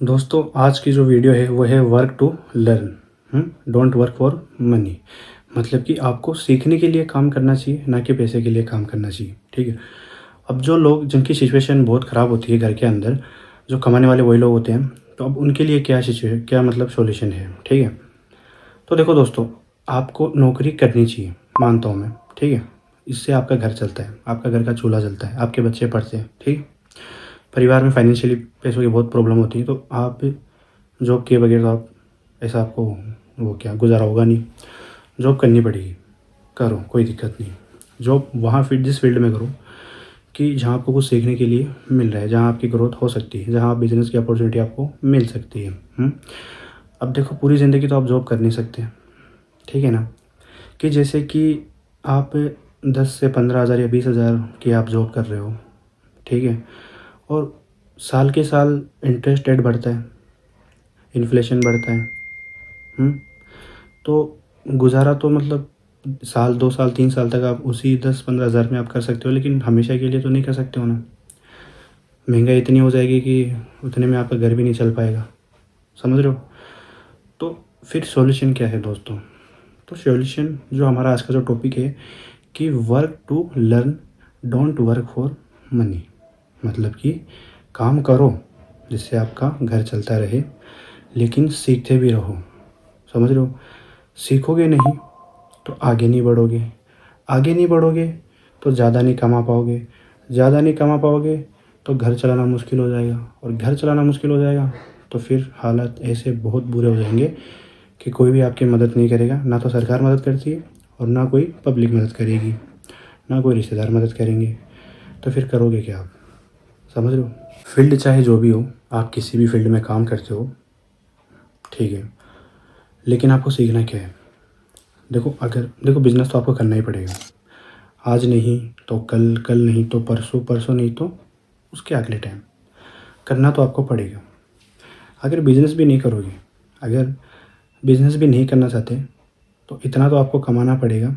दोस्तों आज की जो वीडियो है वो है work to learn, don't work for money. मतलब कि आपको सीखने के लिए काम करना चाहिए, ना कि पैसे के लिए काम करना चाहिए। ठीक है। अब जो लोग जिनकी सिचुएशन बहुत ख़राब होती है घर के अंदर, जो कमाने वाले वही लोग होते हैं, तो अब उनके लिए क्या मतलब सॉल्यूशन है। ठीक है। तो देखो दोस्तों, आपको नौकरी करनी चाहिए, मानता हूँ मैं। ठीक है। इससे आपका घर चलता है, आपका घर का चूल्हा चलता है, आपके बच्चे पढ़ते हैं। ठीक है। परिवार में फाइनेंशियली पैसों की बहुत प्रॉब्लम होती है, तो आप जॉब किए बगैर तो आप ऐसा आपको वो क्या गुजारा होगा नहीं। जॉब करनी पड़ेगी, करो, कोई दिक्कत नहीं। जॉब वहाँ फिर जिस फील्ड में करो कि जहाँ आपको कुछ सीखने के लिए मिल रहा है, जहाँ आपकी ग्रोथ हो सकती है, जहाँ आप बिज़नेस की अपॉर्चुनिटी आपको मिल सकती है। अब देखो, पूरी ज़िंदगी तो आप जॉब कर नहीं सकते। ठीक है ना। कि जैसे कि आप 10 से 15 हज़ार या 20 हज़ार की आप जॉब कर रहे हो। ठीक है। और साल के साल इंटरेस्ट रेट बढ़ता है, इन्फ्लेशन बढ़ता है। हुँ। तो गुज़ारा तो मतलब साल 2 साल 3 साल तक आप उसी 10-15 हज़ार में आप कर सकते हो, लेकिन हमेशा के लिए तो नहीं कर सकते हो ना। महँगाई इतनी हो जाएगी कि उतने में आपका घर भी नहीं चल पाएगा। समझ रहे हो? तो फिर सॉल्यूशन क्या है दोस्तों? तो सॉल्यूशन जो हमारा आज का जो टॉपिक है कि work to learn, don't work for money. मतलब कि काम करो जिससे आपका घर चलता रहे, लेकिन सीखते भी रहो। समझ रहे हो? सीखोगे नहीं तो आगे नहीं बढ़ोगे, आगे नहीं बढ़ोगे तो ज़्यादा नहीं कमा पाओगे, ज़्यादा नहीं कमा पाओगे तो घर चलाना मुश्किल हो जाएगा, और घर चलाना मुश्किल हो जाएगा तो फिर हालात ऐसे बहुत बुरे हो जाएंगे कि कोई भी आपकी मदद नहीं करेगा। ना तो सरकार मदद करती है और ना कोई पब्लिक मदद करेगी, ना कोई रिश्तेदार मदद करेंगे। तो फिर करोगे क्या आप? समझ रहे हो? फील्ड चाहे जो भी हो, आप किसी भी फील्ड में काम करते हो, ठीक है, लेकिन आपको सीखना क्या है? देखो बिज़नेस तो आपको करना ही पड़ेगा। आज नहीं तो कल, कल नहीं तो परसों, परसों नहीं तो उसके अगले टाइम करना तो आपको पड़ेगा। अगर बिज़नेस भी नहीं करोगे, अगर बिज़नेस भी नहीं करना चाहते, तो इतना तो आपको कमाना पड़ेगा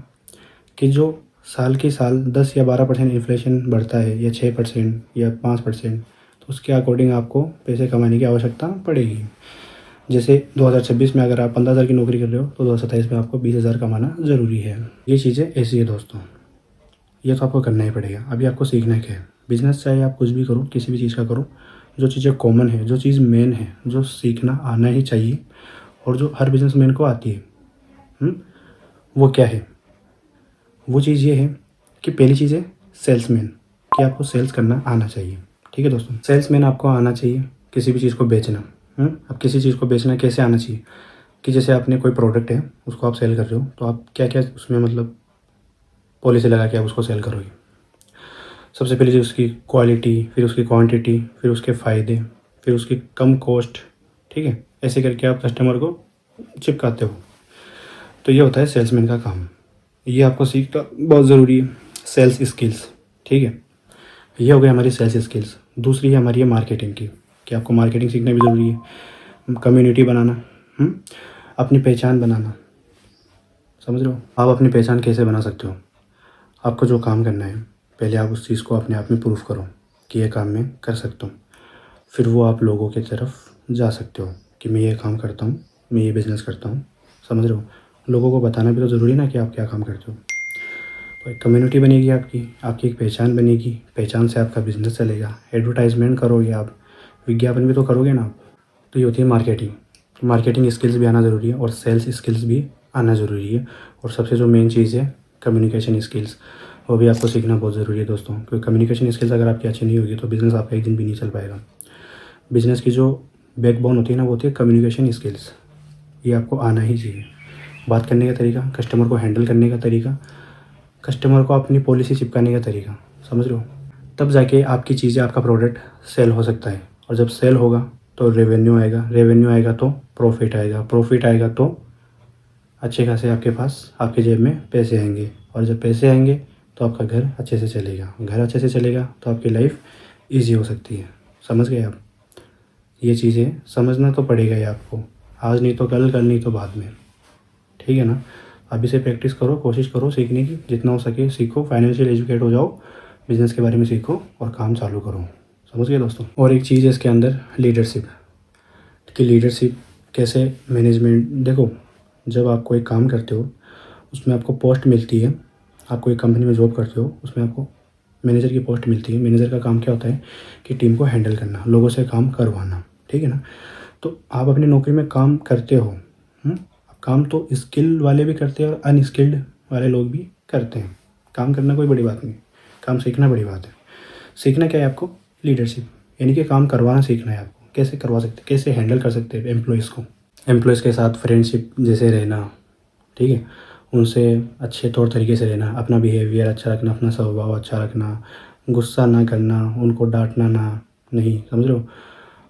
कि जो साल के साल 10 या 12% इन्फ्लेशन बढ़ता है, या 6% या 5%, तो उसके अकॉर्डिंग आपको पैसे कमाने की आवश्यकता पड़ेगी। जैसे 2026 में अगर आप 15 हज़ार की नौकरी कर रहे हो, तो 2027 में आपको 20 हज़ार कमाना ज़रूरी है। ये चीज़ें ऐसी है दोस्तों, ये तो आपको करना ही पड़ेगा। अभी आपको सीखना क्या है? बिज़नेस चाहे आप कुछ भी करो, किसी भी चीज़ का करो, जो चीज़ें कॉमन है, जो चीज़ मेन है, जो सीखना आना ही चाहिए और जो हर बिज़नेसमैन को आती है, हुँ? वो क्या है? वो चीज़ ये है कि पहली चीज़ है सेल्समैन, कि आपको सेल्स करना आना चाहिए। ठीक है दोस्तों? सेल्समैन आपको आना चाहिए, किसी भी चीज़ को बेचना। अब किसी चीज़ को बेचना कैसे आना चाहिए? कि जैसे आपने कोई प्रोडक्ट है, उसको आप सेल कर रहे हो, तो आप क्या-क्या उसमें मतलब पॉलिसी लगा के आप उसको सेल करोगे। सबसे पहले जो उसकी क्वालिटी, फिर उसकी क्वांटिटी, फिर उसके फ़ायदे, फिर उसकी कम कॉस्ट। ठीक है? ऐसे करके आप कस्टमर को चिपकाते हो। तो ये होता है सेल्समैन का काम। ये आपको सीखना बहुत ज़रूरी है, सेल्स स्किल्स। ठीक है? ये हो गई हमारी सेल्स स्किल्स। दूसरी है हमारी है मार्केटिंग की, कि आपको मार्केटिंग सीखना भी ज़रूरी है। कम्युनिटी बनाना, अपनी पहचान बनाना। समझ रहे हो? आप अपनी पहचान कैसे बना सकते हो? आपको जो काम करना है, पहले आप उस चीज़ को अपने आप में प्रूफ करो कि ये काम मैं कर सकता हूँ। फिर वो आप लोगों की तरफ जा सकते हो कि मैं ये काम करता हूँ, मैं ये बिज़नेस करता हूँ। समझ रहे हो? लोगों को बताना भी तो ज़रूरी ना कि आप क्या काम करते हो। तो एक कम्युनिटी बनेगी आपकी, आपकी एक पहचान बनेगी, पहचान से आपका बिज़नेस चलेगा। एडवर्टाइज़मेंट करोगे आप, विज्ञापन भी तो करोगे ना आप। तो ये होती है मार्केटिंग। मार्केटिंग स्किल्स भी आना ज़रूरी है और सेल्स स्किल्स भी आना ज़रूरी है। और सबसे जो मेन चीज़ है कम्युनिकेशन स्किल्स, वो भी आपको सीखना बहुत ज़रूरी है दोस्तों, क्योंकि कम्युनिकेशन स्किल्स अगर आपकी अच्छी नहीं होगी तो बिज़नेस आपका एक दिन भी नहीं चल पाएगा। बिज़नेस की जो बैकबोन होती है ना, वो होती है कम्युनिकेशन स्किल्स। ये आपको आना ही चाहिए। बात करने का तरीका, कस्टमर को हैंडल करने का तरीका, कस्टमर को अपनी पॉलिसी चिपकाने का तरीका। समझ रहे हो? तब जाके आपकी चीज़ें, आपका प्रोडक्ट सेल हो सकता है। और जब सेल होगा तो रेवेन्यू आएगा, रेवेन्यू आएगा तो प्रॉफिट आएगा, प्रॉफिट आएगा तो अच्छे खासे आपके पास, आपकी जेब में पैसे आएंगे। और जब पैसे आएंगे तो आपका घर अच्छे से चलेगा, घर अच्छे से चलेगा तो आपकी लाइफ ईजी हो सकती है। समझ गए आप? ये चीज़ें समझना तो पड़ेगा ही आपको, आज नहीं तो कल, कल नहीं तो बाद में। ठीक है ना? अभी से प्रैक्टिस करो, कोशिश करो सीखने की, जितना हो सके सीखो, फाइनेंशियल एजुकेट हो जाओ, बिज़नेस के बारे में सीखो और काम चालू करो। समझ गए दोस्तों? और एक चीज़ है इसके अंदर, लीडरशिप। कि लीडरशिप कैसे, मैनेजमेंट। देखो, जब आप कोई काम करते हो उसमें आपको पोस्ट मिलती है, आप कोई कंपनी में जॉब करते हो उसमें आपको मैनेजर की पोस्ट मिलती है। मैनेजर का काम क्या होता है कि टीम को हैंडल करना, लोगों से काम करवाना, ठीक है ना। तो आप अपनी नौकरी में काम करते हो, काम तो स्किल वाले भी करते हैं और अनस्किल्ड वाले लोग भी करते हैं। काम करना कोई बड़ी बात नहीं, काम सीखना बड़ी बात है। सीखना क्या है आपको? लीडरशिप, यानी कि काम करवाना सीखना है आपको। कैसे करवा सकते, कैसे हैंडल कर सकते हैं एम्प्लॉयज़ को, एम्प्लॉयज़ के साथ फ्रेंडशिप जैसे रहना, ठीक है, उनसे अच्छे तौर तरीके से रहना, अपना बिहेवियर अच्छा रखना, अपना स्वभाव अच्छा रखना, गुस्सा ना करना, उनको डांटना ना, नहीं, समझ रहे हो,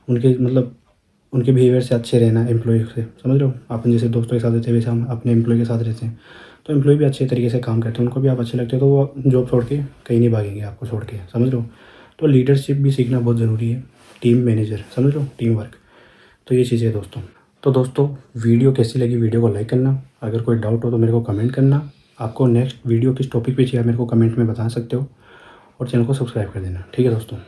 उनके मतलब उनके बिहेवियर से अच्छे रहना एम्प्लॉय से, समझ रहे हो। अपन जैसे दोस्तों के साथ रहते हैं वैसे हम अपने एम्प्लॉय के साथ रहते हैं, तो एम्प्लॉय भी अच्छे तरीके से काम करते हैं, उनको भी आप अच्छे लगते हो तो वो जॉब छोड़ के कहीं नहीं भागेंगे आपको छोड़ के, समझ रहे हो। तो लीडरशिप भी सीखना बहुत ज़रूरी है, टीम मैनेजर, समझ लो, टीम वर्क। तो ये चीज़ें दोस्तों। तो दोस्तों, वीडियो कैसी लगी, वीडियो को लाइक करना, अगर कोई डाउट हो तो मेरे को कमेंट करना, आपको नेक्स्ट वीडियो किस टॉपिक पे चाहिए मेरे को कमेंट में बता सकते हो, और चैनल को सब्सक्राइब कर देना, ठीक है दोस्तों।